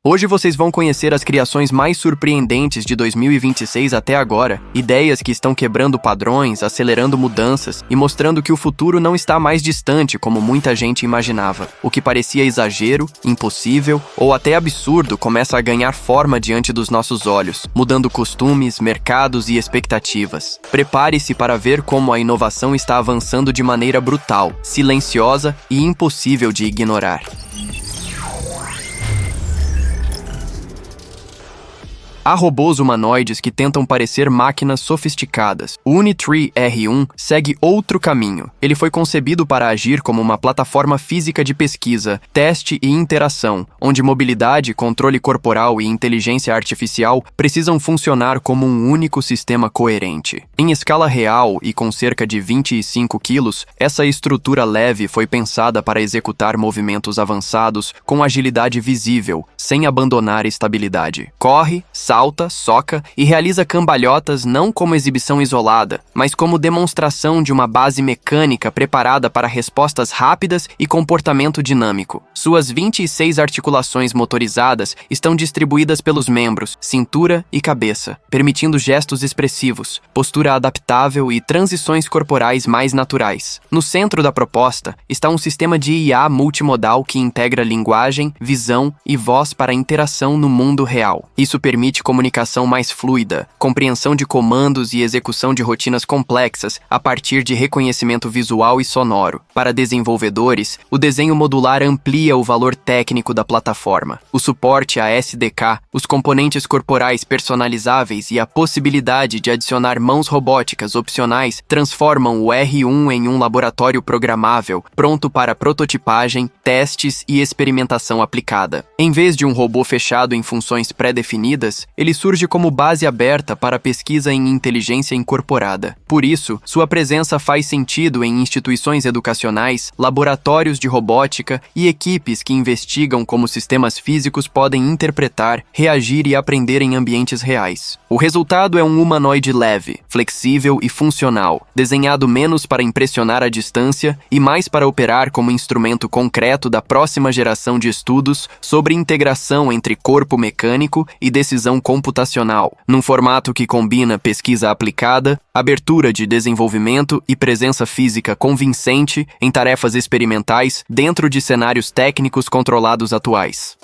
Hoje vocês vão conhecer as criações mais surpreendentes de 2026 até agora, ideias que estão quebrando padrões, acelerando mudanças e mostrando que o futuro não está mais distante como muita gente imaginava. O que parecia exagero, impossível ou até absurdo começa a ganhar forma diante dos nossos olhos, mudando costumes, mercados e expectativas. Prepare-se para ver como a inovação está avançando de maneira brutal, silenciosa e impossível de ignorar. Há robôs humanoides que tentam parecer máquinas sofisticadas. O Unitree R1 segue outro caminho. Ele foi concebido para agir como uma plataforma física de pesquisa, teste e interação, onde mobilidade, controle corporal e inteligência artificial precisam funcionar como um único sistema coerente. Em escala real e com cerca de 25 quilos, essa estrutura leve foi pensada para executar movimentos avançados com agilidade visível, sem abandonar estabilidade. Corre, salta, soca e realiza cambalhotas não como exibição isolada, mas como demonstração de uma base mecânica preparada para respostas rápidas e comportamento dinâmico. Suas 26 articulações motorizadas estão distribuídas pelos membros, cintura e cabeça, permitindo gestos expressivos, postura adaptável e transições corporais mais naturais. No centro da proposta está um sistema de IA multimodal que integra linguagem, visão e voz para interação no mundo real. Isso permite comunicação mais fluida, compreensão de comandos e execução de rotinas complexas a partir de reconhecimento visual e sonoro. Para desenvolvedores, o desenho modular amplia o valor técnico da plataforma. O suporte a SDK, os componentes corporais personalizáveis e a possibilidade de adicionar mãos robóticas opcionais transformam o R1 em um laboratório programável, pronto para prototipagem, testes e experimentação aplicada. Em vez de um robô fechado em funções pré-definidas, ele surge como base aberta para pesquisa em inteligência incorporada. Por isso, sua presença faz sentido em instituições educacionais, laboratórios de robótica e equipes que investigam como sistemas físicos podem interpretar, reagir e aprender em ambientes reais. O resultado é um humanoide leve, flexível e funcional, desenhado menos para impressionar à distância e mais para operar como instrumento concreto da próxima geração de estudos sobre integração entre corpo mecânico e decisão computacional, num formato que combina pesquisa aplicada, abertura de desenvolvimento e presença física convincente em tarefas experimentais dentro de cenários técnicos controlados atuais.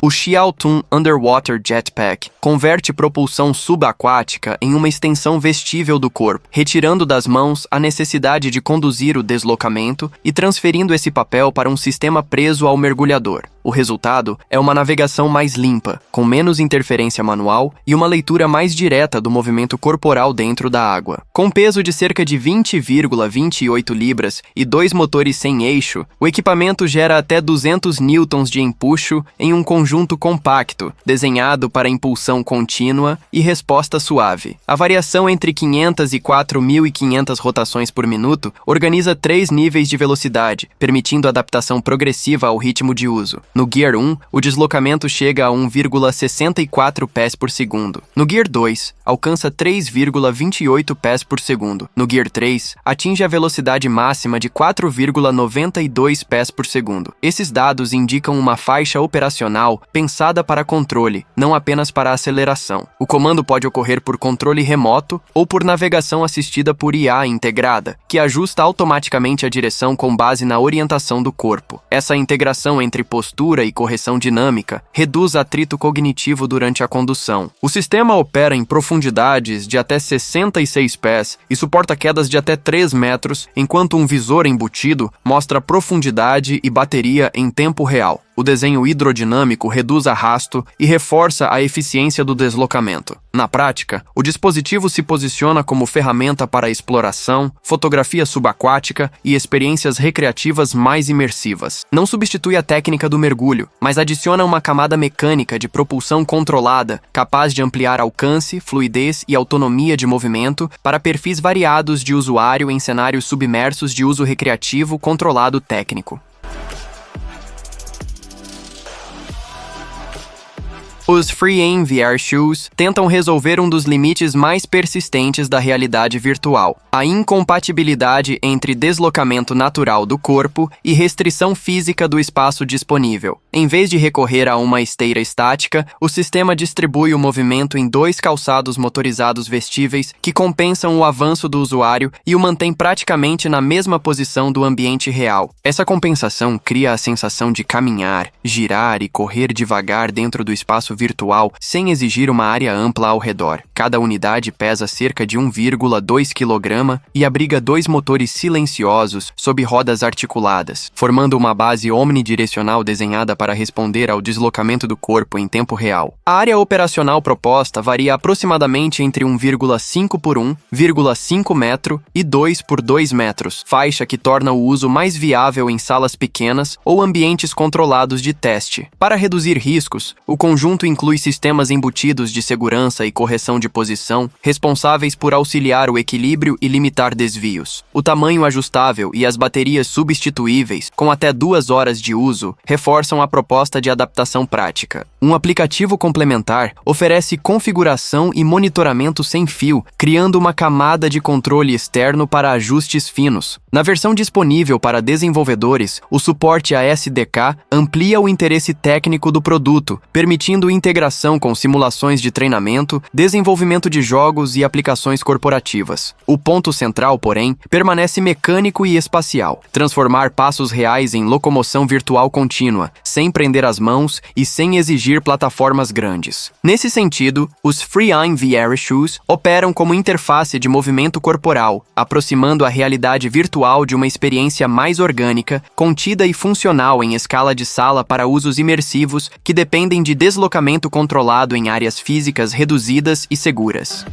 O Xiaotun Underwater Jetpack converte propulsão subaquática em uma extensão vestível do corpo, retirando das mãos a necessidade de conduzir o deslocamento e transferindo esse papel para um sistema preso ao mergulhador. O resultado é uma navegação mais limpa, com menos interferência manual e uma leitura mais direta do movimento corporal dentro da água. Com peso de cerca de 20,28 libras e 2 motores sem eixo, o equipamento gera até 200 newtons de empuxo em um conjunto compacto, desenhado para impulsão contínua e resposta suave. A variação entre 500 e 4.500 rotações por minuto organiza 3 níveis de velocidade, permitindo adaptação progressiva ao ritmo de uso. No Gear 1, o deslocamento chega a 1,64 pés por segundo. No Gear 2, alcança 3,28 pés por segundo. No Gear 3, atinge a velocidade máxima de 4,92 pés por segundo. Esses dados indicam uma faixa operacional pensada para controle, não apenas para aceleração. O comando pode ocorrer por controle remoto ou por navegação assistida por IA integrada, que ajusta automaticamente a direção com base na orientação do corpo. Essa integração entre postura e correção dinâmica reduz atrito cognitivo durante a condução. O sistema opera em profundidades de até 66 pés e suporta quedas de até 3 metros, enquanto um visor embutido mostra profundidade e bateria em tempo real. O desenho hidrodinâmico reduz arrasto e reforça a eficiência do deslocamento. Na prática, o dispositivo se posiciona como ferramenta para exploração, fotografia subaquática e experiências recreativas mais imersivas. Não substitui a técnica do mergulho, mas adiciona uma camada mecânica de propulsão controlada, capaz de ampliar alcance, fluidez e autonomia de movimento para perfis variados de usuário em cenários submersos de uso recreativo controlado técnico. Os Free VR Shoes tentam resolver um dos limites mais persistentes da realidade virtual, a incompatibilidade entre deslocamento natural do corpo e restrição física do espaço disponível. Em vez de recorrer a uma esteira estática, o sistema distribui o movimento em 2 calçados motorizados vestíveis que compensam o avanço do usuário e o mantém praticamente na mesma posição do ambiente real. Essa compensação cria a sensação de caminhar, girar e correr devagar dentro do espaço virtual sem exigir uma área ampla ao redor. Cada unidade pesa cerca de 1,2 kg e abriga 2 motores silenciosos sob rodas articuladas, formando uma base omnidirecional desenhada para responder ao deslocamento do corpo em tempo real. A área operacional proposta varia aproximadamente entre 1,5 por 1,5 metro e 2 por 2 metros, faixa que torna o uso mais viável em salas pequenas ou ambientes controlados de teste. Para reduzir riscos, o conjunto inclui sistemas embutidos de segurança e correção de posição, responsáveis por auxiliar o equilíbrio e limitar desvios. O tamanho ajustável e as baterias substituíveis, com até 2 horas de uso, reforçam a proposta de adaptação prática. Um aplicativo complementar oferece configuração e monitoramento sem fio, criando uma camada de controle externo para ajustes finos. Na versão disponível para desenvolvedores, o suporte a SDK amplia o interesse técnico do produto, permitindo integração com simulações de treinamento, desenvolvimento de jogos e aplicações corporativas. O ponto central, porém, permanece mecânico e espacial, transformar passos reais em locomoção virtual contínua, sem prender as mãos e sem exigir plataformas grandes. Nesse sentido, os Free VR Shoes operam como interface de movimento corporal, aproximando a realidade virtual de uma experiência mais orgânica, contida e funcional em escala de sala para usos imersivos que dependem de deslocamento controlado em áreas físicas reduzidas e seguras.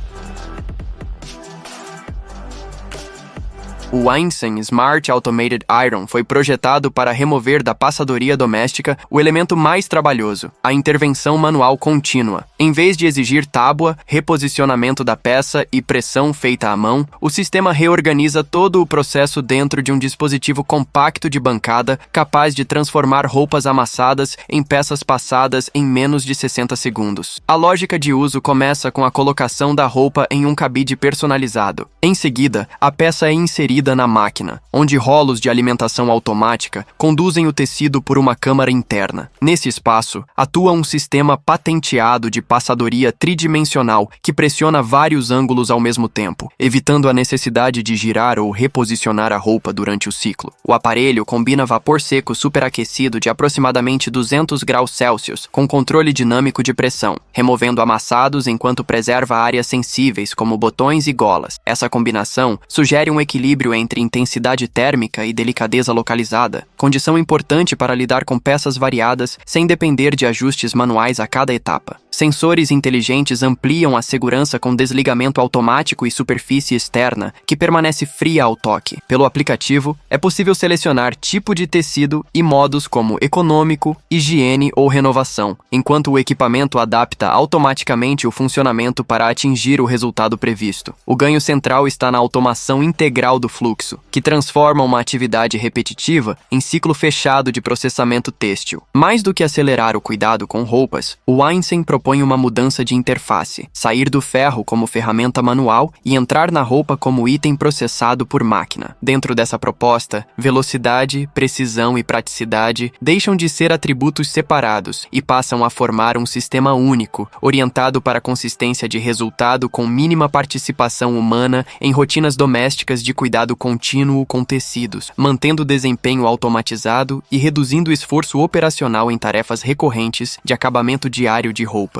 O Einstein Smart Automated Iron foi projetado para remover da passadoria doméstica o elemento mais trabalhoso, a intervenção manual contínua. Em vez de exigir tábua, reposicionamento da peça e pressão feita à mão, o sistema reorganiza todo o processo dentro de um dispositivo compacto de bancada capaz de transformar roupas amassadas em peças passadas em menos de 60 segundos. A lógica de uso começa com a colocação da roupa em um cabide personalizado. Em seguida, a peça é inserida na máquina, onde rolos de alimentação automática conduzem o tecido por uma câmara interna. Nesse espaço, atua um sistema patenteado de passadoria tridimensional que pressiona vários ângulos ao mesmo tempo, evitando a necessidade de girar ou reposicionar a roupa durante o ciclo. O aparelho combina vapor seco superaquecido de aproximadamente 200 graus Celsius com controle dinâmico de pressão, removendo amassados enquanto preserva áreas sensíveis como botões e golas. Essa combinação sugere um equilíbrio entre intensidade térmica e delicadeza localizada, condição importante para lidar com peças variadas sem depender de ajustes manuais a cada etapa. Sensores inteligentes ampliam a segurança com desligamento automático e superfície externa, que permanece fria ao toque. Pelo aplicativo, é possível selecionar tipo de tecido e modos como econômico, higiene ou renovação, enquanto o equipamento adapta automaticamente o funcionamento para atingir o resultado previsto. O ganho central está na automação integral do fluxo, que transforma uma atividade repetitiva em ciclo fechado de processamento têxtil. Mais do que acelerar o cuidado com roupas, o Einstein propõe uma mudança de interface, sair do ferro como ferramenta manual e entrar na roupa como item processado por máquina. Dentro dessa proposta, velocidade, precisão e praticidade deixam de ser atributos separados e passam a formar um sistema único, orientado para a consistência de resultado com mínima participação humana em rotinas domésticas de cuidado contínuo com tecidos, mantendo o desempenho automatizado e reduzindo o esforço operacional em tarefas recorrentes de acabamento diário de roupas.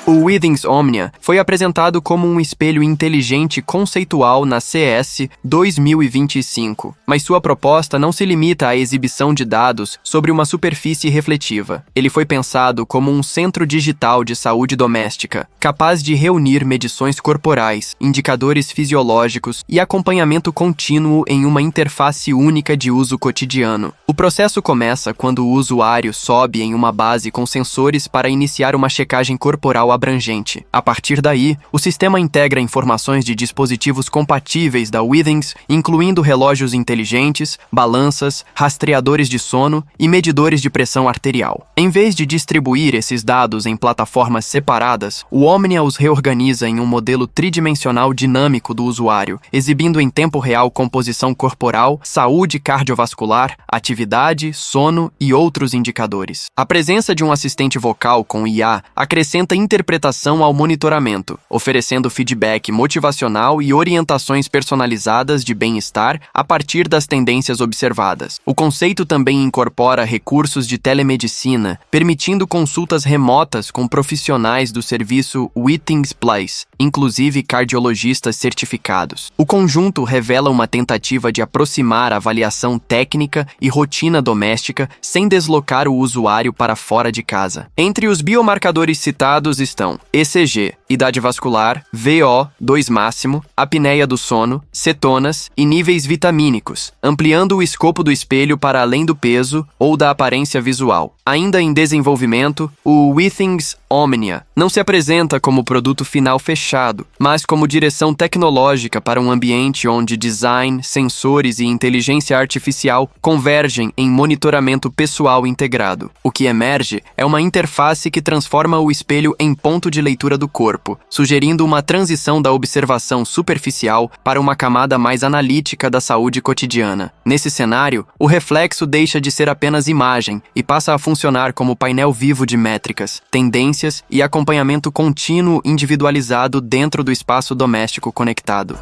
O Withings Omnia foi apresentado como um espelho inteligente conceitual na CES 2025, mas sua proposta não se limita à exibição de dados sobre uma superfície refletiva. Ele foi pensado como um centro digital de saúde doméstica, capaz de reunir medições corporais, indicadores fisiológicos e acompanhamento contínuo em uma interface única de uso cotidiano. O processo começa quando o usuário sobe em uma base com sensores para iniciar uma checagem corporal a abrangente. A partir daí, o sistema integra informações de dispositivos compatíveis da Withings, incluindo relógios inteligentes, balanças, rastreadores de sono e medidores de pressão arterial. Em vez de distribuir esses dados em plataformas separadas, o Omnia os reorganiza em um modelo tridimensional dinâmico do usuário, exibindo em tempo real composição corporal, saúde cardiovascular, atividade, sono e outros indicadores. A presença de um assistente vocal com IA acrescenta interpretação ao monitoramento, oferecendo feedback motivacional e orientações personalizadas de bem-estar a partir das tendências observadas. O conceito também incorpora recursos de telemedicina, permitindo consultas remotas com profissionais do serviço Withings Plus, inclusive cardiologistas certificados. O conjunto revela uma tentativa de aproximar a avaliação técnica e rotina doméstica sem deslocar o usuário para fora de casa. Entre os biomarcadores citados estão ECG, idade vascular, VO2 máximo, apneia do sono, cetonas e níveis vitamínicos, ampliando o escopo do espelho para além do peso ou da aparência visual. Ainda em desenvolvimento, o Withings Omnia não se apresenta como produto final fechado, mas como direção tecnológica para um ambiente onde design, sensores e inteligência artificial convergem em monitoramento pessoal integrado. O que emerge é uma interface que transforma o espelho em ponto de leitura do corpo, sugerindo uma transição da observação superficial para uma camada mais analítica da saúde cotidiana. Nesse cenário, o reflexo deixa de ser apenas imagem e passa a funcionar como painel vivo de métricas, tendências e acompanhamento contínuo individualizado dentro do espaço doméstico conectado.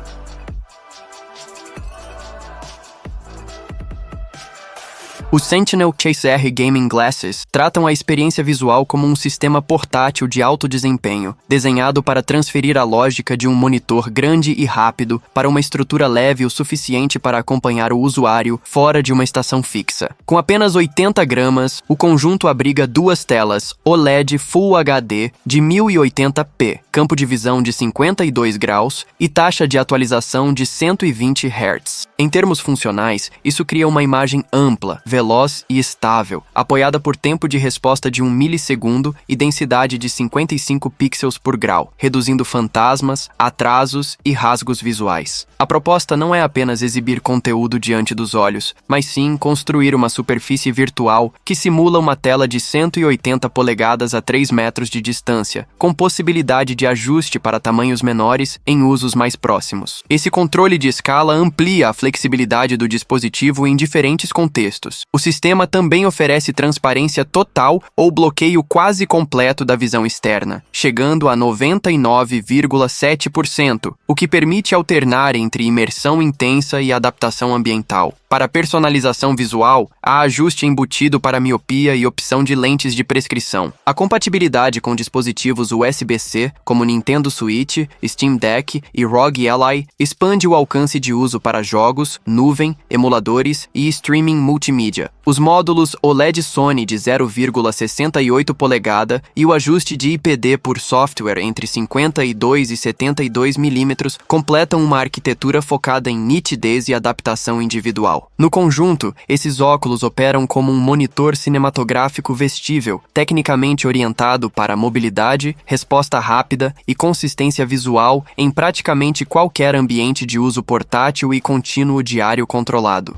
Os Sentinel Chase R Gaming Glasses tratam a experiência visual como um sistema portátil de alto desempenho, desenhado para transferir a lógica de um monitor grande e rápido para uma estrutura leve o suficiente para acompanhar o usuário fora de uma estação fixa. Com apenas 80 gramas, o conjunto abriga duas telas OLED Full HD de 1080p, campo de visão de 52 graus e taxa de atualização de 120 Hz. Em termos funcionais, isso cria uma imagem ampla, veloz e estável, apoiada por tempo de resposta de 1 milissegundo e densidade de 55 pixels por grau, reduzindo fantasmas, atrasos e rasgos visuais. A proposta não é apenas exibir conteúdo diante dos olhos, mas sim construir uma superfície virtual que simula uma tela de 180 polegadas a 3 metros de distância, com possibilidade de ajuste para tamanhos menores em usos mais próximos. Esse controle de escala amplia a flexibilidade do dispositivo em diferentes contextos. O sistema também oferece transparência total ou bloqueio quase completo da visão externa, chegando a 99,7%, o que permite alternar entre imersão intensa e adaptação ambiental. Para personalização visual, há ajuste embutido para miopia e opção de lentes de prescrição. A compatibilidade com dispositivos USB-C, como Nintendo Switch, Steam Deck e ROG Ally, expande o alcance de uso para jogos, nuvem, emuladores e streaming multimídia. Os módulos OLED Sony de 0,68 polegada e o ajuste de IPD por software entre 52 e 72 mm completam uma arquitetura focada em nitidez e adaptação individual. No conjunto, esses óculos operam como um monitor cinematográfico vestível, tecnicamente orientado para mobilidade, resposta rápida e consistência visual em praticamente qualquer ambiente de uso portátil e contínuo diário controlado.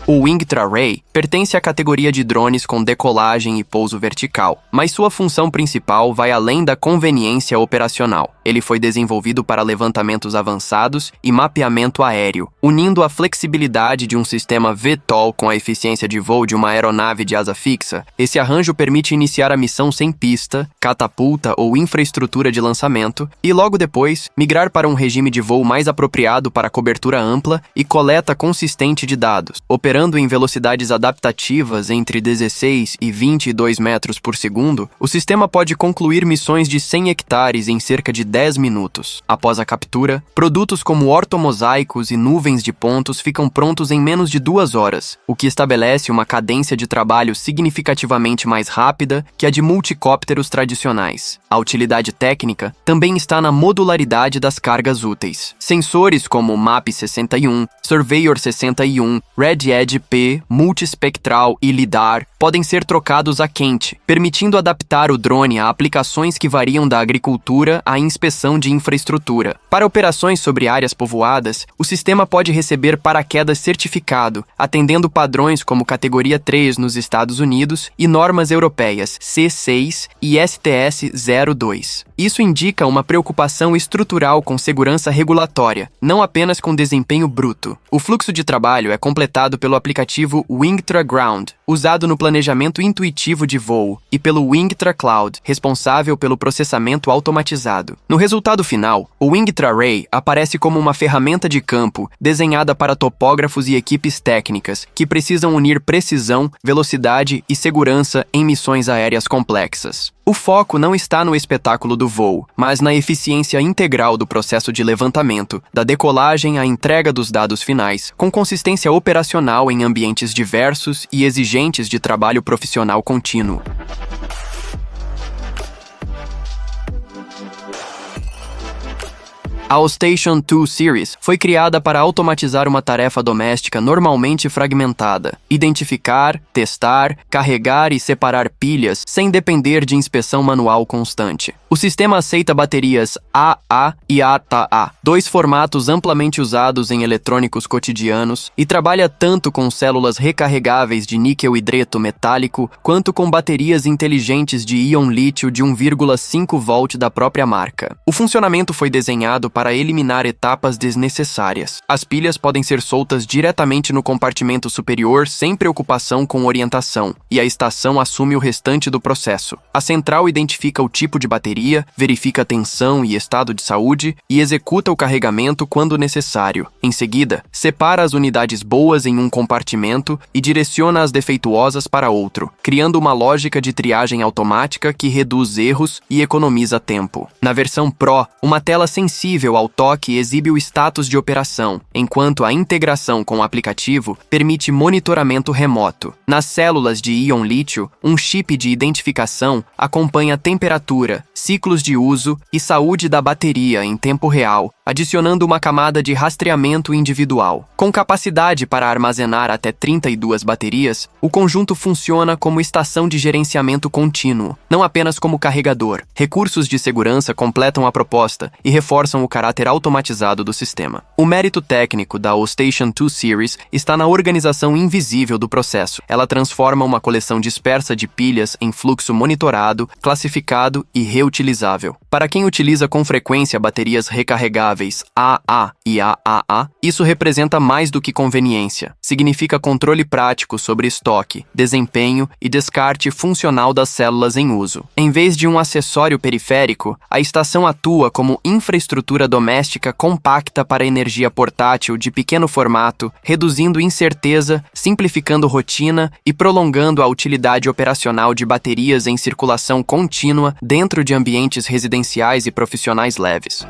O Wingtra Ray pertence à categoria de drones com decolagem e pouso vertical, mas sua função principal vai além da conveniência operacional. Ele foi desenvolvido para levantamentos avançados e mapeamento aéreo, unindo a flexibilidade de um sistema VTOL com a eficiência de voo de uma aeronave de asa fixa. Esse arranjo permite iniciar a missão sem pista, catapulta ou infraestrutura de lançamento e, logo depois, migrar para um regime de voo mais apropriado para cobertura ampla e coleta consistente de dados. Operando em velocidades adaptativas entre 16 e 22 metros por segundo, o sistema pode concluir missões de 100 hectares em cerca de 10 minutos. Após a captura, produtos como ortomosaicos e nuvens de pontos ficam prontos em menos de 2 horas, o que estabelece uma cadência de trabalho significativamente mais rápida que a de multicópteros tradicionais. A utilidade técnica também está na modularidade das cargas úteis. Sensores como MAP 61, Surveyor 61, Red Edge P, Multispectral espectral e lidar podem ser trocados a quente, permitindo adaptar o drone a aplicações que variam da agricultura à inspeção de infraestrutura. Para operações sobre áreas povoadas, o sistema pode receber paraquedas certificado, atendendo padrões como categoria 3 nos Estados Unidos e normas europeias C6 e STS 02. Isso indica uma preocupação estrutural com segurança regulatória, não apenas com desempenho bruto. O fluxo de trabalho é completado pelo aplicativo Wingtra Ground, usado no planejamento intuitivo de voo, e pelo Wingtra Cloud, responsável pelo processamento automatizado. No resultado final, o Wingtra Array aparece como uma ferramenta de campo desenhada para topógrafos e equipes técnicas que precisam unir precisão, velocidade e segurança em missões aéreas complexas. O foco não está no espetáculo do voo, mas na eficiência integral do processo de levantamento, da decolagem à entrega dos dados finais, com consistência operacional em ambientes diversos e exigentes de trabalho profissional contínuo. A Ostation 2 Series foi criada para automatizar uma tarefa doméstica normalmente fragmentada: identificar, testar, carregar e separar pilhas sem depender de inspeção manual constante. O sistema aceita baterias AA e ATA, dois formatos amplamente usados em eletrônicos cotidianos, e trabalha tanto com células recarregáveis de níquel-hidreto metálico quanto com baterias inteligentes de íon-lítio de 1,5 volt da própria marca. O funcionamento foi desenhado para eliminar etapas desnecessárias. As pilhas podem ser soltas diretamente no compartimento superior sem preocupação com orientação, e a estação assume o restante do processo. A central identifica o tipo de bateria, verifica a tensão e estado de saúde e executa o carregamento quando necessário. Em seguida, separa as unidades boas em um compartimento e direciona as defeituosas para outro, criando uma lógica de triagem automática que reduz erros e economiza tempo. Na versão Pro, uma tela sensível ao toque exibe o status de operação, enquanto a integração com o aplicativo permite monitoramento remoto. Nas células de íon-lítio, um chip de identificação acompanha a temperatura, ciclos de uso e saúde da bateria em tempo real, adicionando uma camada de rastreamento individual. Com capacidade para armazenar até 32 baterias, o conjunto funciona como estação de gerenciamento contínuo, não apenas como carregador. Recursos de segurança completam a proposta e reforçam o caráter automatizado do sistema. O mérito técnico da Ostation 2 Series está na organização invisível do processo. Ela transforma uma coleção dispersa de pilhas em fluxo monitorado, classificado e reutilizável. Para quem utiliza com frequência baterias recarregáveis AA e AAA, isso representa mais do que conveniência. Significa controle prático sobre estoque, desempenho e descarte funcional das células em uso. Em vez de um acessório periférico, a estação atua como infraestrutura doméstica compacta para energia portátil de pequeno formato, reduzindo incerteza, simplificando rotina e prolongando a utilidade operacional de baterias em circulação contínua dentro de ambientes residenciais e profissionais leves.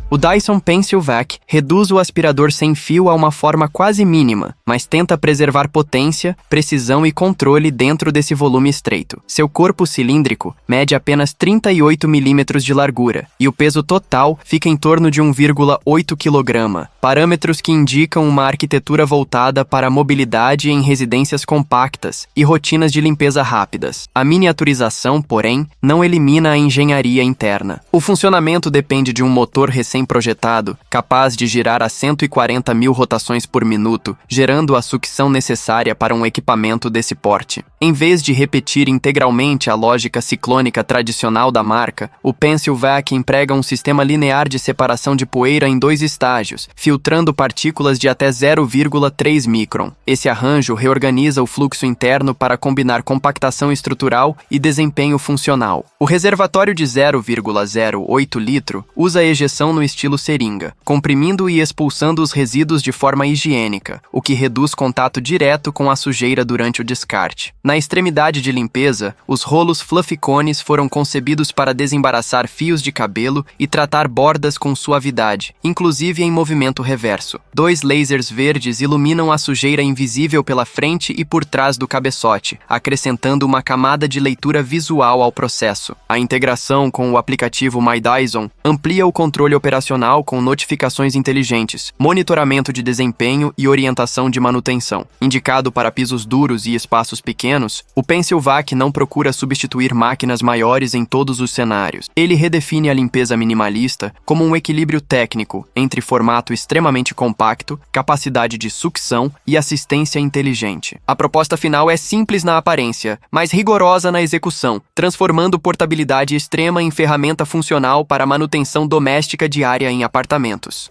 O Dyson Pencil Vac reduz o aspirador sem fio a uma forma quase mínima, mas tenta preservar potência, precisão e controle dentro desse volume estreito. Seu corpo cilíndrico mede apenas 38 mm de largura, e o peso total fica em torno de 1,8 kg, parâmetros que indicam uma arquitetura voltada para a mobilidade em residências compactas e rotinas de limpeza rápidas. A miniaturização, porém, não elimina a engenharia interna. O funcionamento depende de um motor recém-projetado, capaz de girar a 140 mil rotações por minuto, gerando a sucção necessária para um equipamento desse porte. Em vez de repetir integralmente a lógica ciclônica tradicional da marca, o Pencil Vac emprega um sistema linear de separação de poeira em 2 estágios, filtrando partículas de até 0,3 micron. Esse arranjo reorganiza o fluxo interno para combinar compactação estrutural e desempenho funcional. O reservatório de 0,08 litro usa a ejeção no estilo seringa, comprimindo e expulsando os resíduos de forma higiênica, o que reduz contato direto com a sujeira durante o descarte. Na extremidade de limpeza, os rolos Fluffy Cones foram concebidos para desembaraçar fios de cabelo e tratar bordas com suavidade, inclusive em movimento reverso. 2 lasers verdes iluminam a sujeira invisível pela frente e por trás do cabeçote, acrescentando uma camada de leitura visual ao processo. A integração com o aplicativo My Dyson amplia o controle operacional operacional com notificações inteligentes, monitoramento de desempenho e orientação de manutenção. Indicado para pisos duros e espaços pequenos, o Pencil-Vac não procura substituir máquinas maiores em todos os cenários. Ele redefine a limpeza minimalista como um equilíbrio técnico entre formato extremamente compacto, capacidade de sucção e assistência inteligente. A proposta final é simples na aparência, mas rigorosa na execução, transformando portabilidade extrema em ferramenta funcional para a manutenção doméstica diária em apartamentos.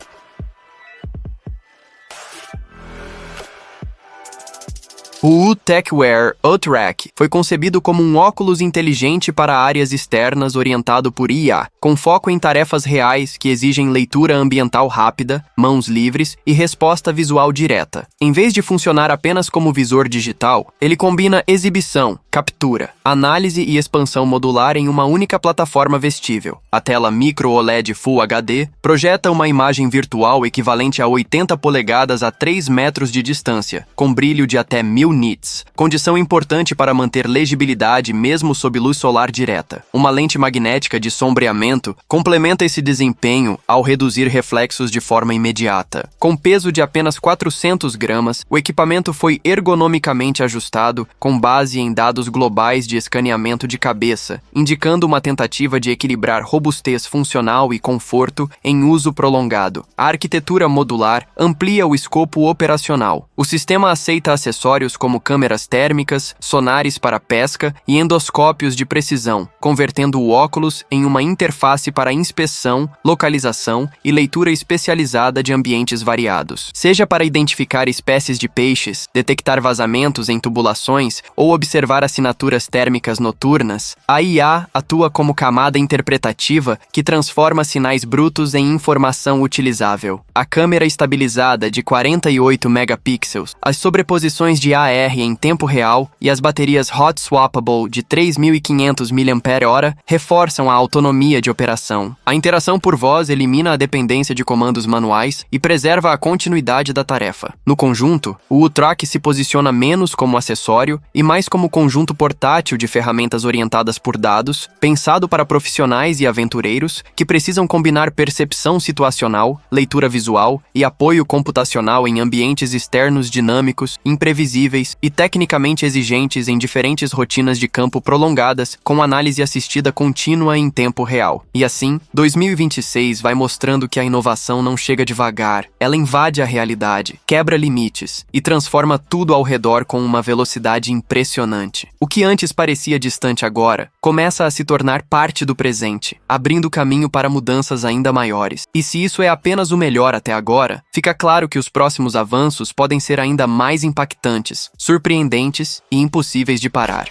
O U-TechWear UTRAC foi concebido como um óculos inteligente para áreas externas orientado por IA, com foco em tarefas reais que exigem leitura ambiental rápida, mãos livres e resposta visual direta. Em vez de funcionar apenas como visor digital, ele combina exibição, captura, análise e expansão modular em uma única plataforma vestível. A tela Micro OLED Full HD projeta uma imagem virtual equivalente a 80 polegadas a 3 metros de distância, com brilho de até 1000 nits, condição importante para manter legibilidade mesmo sob luz solar direta. Uma lente magnética de sombreamento complementa esse desempenho ao reduzir reflexos de forma imediata. Com peso de apenas 400 gramas, o equipamento foi ergonomicamente ajustado com base em dados globais de escaneamento de cabeça, indicando uma tentativa de equilibrar robustez funcional e conforto em uso prolongado. A arquitetura modular amplia o escopo operacional. O sistema aceita acessórios como câmeras térmicas, sonares para pesca e endoscópios de precisão, convertendo o óculos em uma interface para inspeção, localização e leitura especializada de ambientes variados. Seja para identificar espécies de peixes, detectar vazamentos em tubulações ou observar assinaturas térmicas noturnas, a IA atua como camada interpretativa que transforma sinais brutos em informação utilizável. A câmera estabilizada de 48 megapixels, as sobreposições de AR em tempo real e as baterias Hot Swappable de 3.500 mAh reforçam a autonomia de operação. A interação por voz elimina a dependência de comandos manuais e preserva a continuidade da tarefa. No conjunto, o UTRAC se posiciona menos como acessório e mais como conjunto portátil de ferramentas orientadas por dados, pensado para profissionais e aventureiros que precisam combinar percepção situacional, leitura visual e apoio computacional em ambientes externos dinâmicos, imprevisíveis e tecnicamente exigentes em diferentes rotinas de campo prolongadas com análise assistida contínua em tempo real. E assim, 2026 vai mostrando que a inovação não chega devagar, ela invade a realidade, quebra limites e transforma tudo ao redor com uma velocidade impressionante. O que antes parecia distante agora, começa a se tornar parte do presente, abrindo caminho para mudanças ainda maiores. E se isso é apenas o melhor até agora, fica claro que os próximos avanços podem ser ainda mais impactantes, surpreendentes e impossíveis de parar.